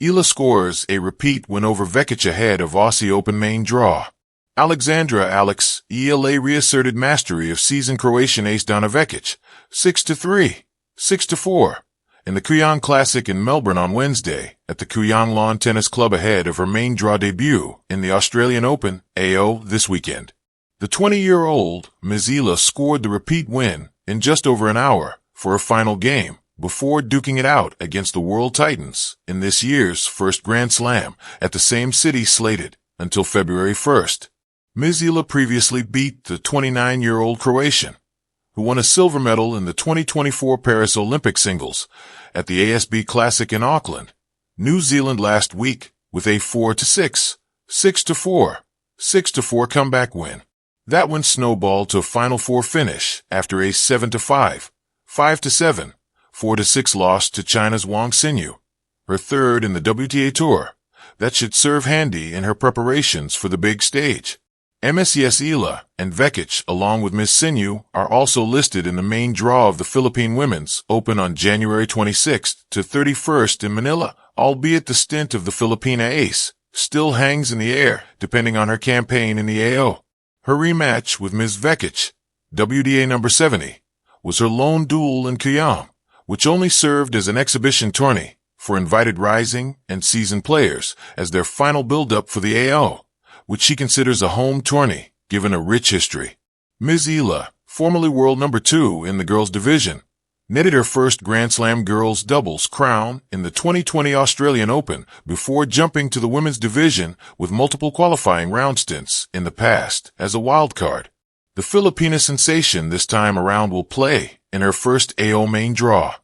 Eala scores a repeat win over Vekic ahead of Aussie Open main draw. ALEXANDRA Eala reasserted mastery of seasoned Croatian ace Donna Vekic, 6-3, 6-4, in the Kooyong Classic in Melbourne on Wednesday at the Kooyong Lawn Tennis Club ahead of her main draw debut in the Australian Open, AO, this weekend. The 20-year-old Ms. Eala scored the repeat win in just over an hour for her final game, before duking it out against the world titans in this year's first Grand Slam at the same city Slated until February 1st. Ms. Eala previously beat the 29-year-old Croatian, who won a silver medal in the 2024 Paris Olympic singles at the ASB Classic in Auckland, New Zealand last week with a 4-6, 6-4, 6-4 comeback win. That win snowballed to a Final Four finish after a 7-5, 5-7, 4-6 loss to China's Wang Xinyu, her third in the WTA Tour. That should serve handy in her preparations for the big stage. MSES Eala and Vekic, along with Ms. Xinyu, are also listed in the main draw of the Philippine Women's Open on January 26th to 31st in Manila, albeit the stint of the Filipina ace still hangs in the air depending on her campaign in the AO. Her rematch with Ms. Vekic, WDA number 70, was her lone duel in Kooyong, which only served as an exhibition tourney for invited rising and seasoned players as their final build-up for the AO, which she considers a home tourney, given a rich history. Ms. Eala, formerly world number 2 in the girls division, netted her first Grand Slam girls doubles crown in the 2020 Australian Open before jumping to the women's division with multiple qualifying round stints in the past as a wild card. The Filipina sensation this time around will play in her first AO main draw,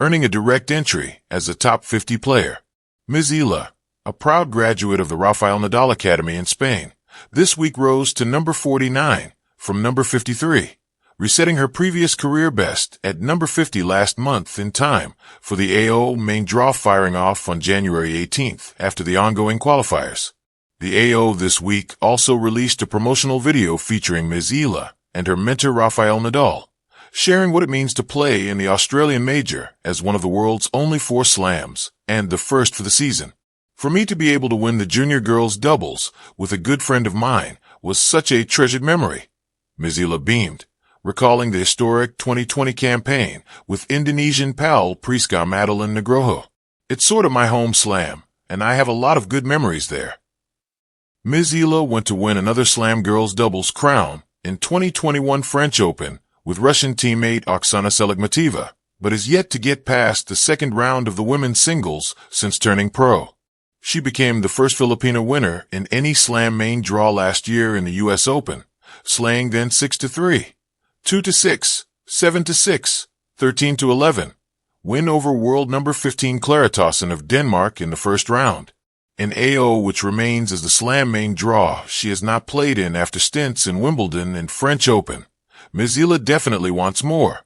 earning a direct entry as a top 50 player. Ms. Eala, a proud graduate of the Rafael Nadal Academy in Spain, this week rose to number 49 from number 53, resetting her previous career best at number 50 last month in time for the AO main draw firing off on January 18th after the ongoing qualifiers. The AO this week also released a promotional video featuring Ms. Eala and her mentor Rafael Nadal, sharing what it means to play in the Australian Major as one of the world's only 4 slams and the first for the season. For me to be able to win the junior girls doubles with a good friend of mine was such a treasured memory. Ms. Eala beamed, recalling the historic 2020 campaign with Indonesian pal Priska Madeline Nugroho. It's sort of my home slam, and I have a lot of good memories there. Ms. Eala went to win another slam girls doubles crown in 2021 French Open with Russian teammate Oksana Seligmateva, but is yet to get past the second round of the women's singles since turning pro. She became the first Filipina winner in any slam main draw last year in the U.S. Open, slaying then 6-3, 2-6, 7-6, 13-11, win over world number 15 Clara Tauson of Denmark in the first round. In AO, which remains as the slam main draw she has not played in after stints in Wimbledon and French Open, Ms. Eala definitely wants more.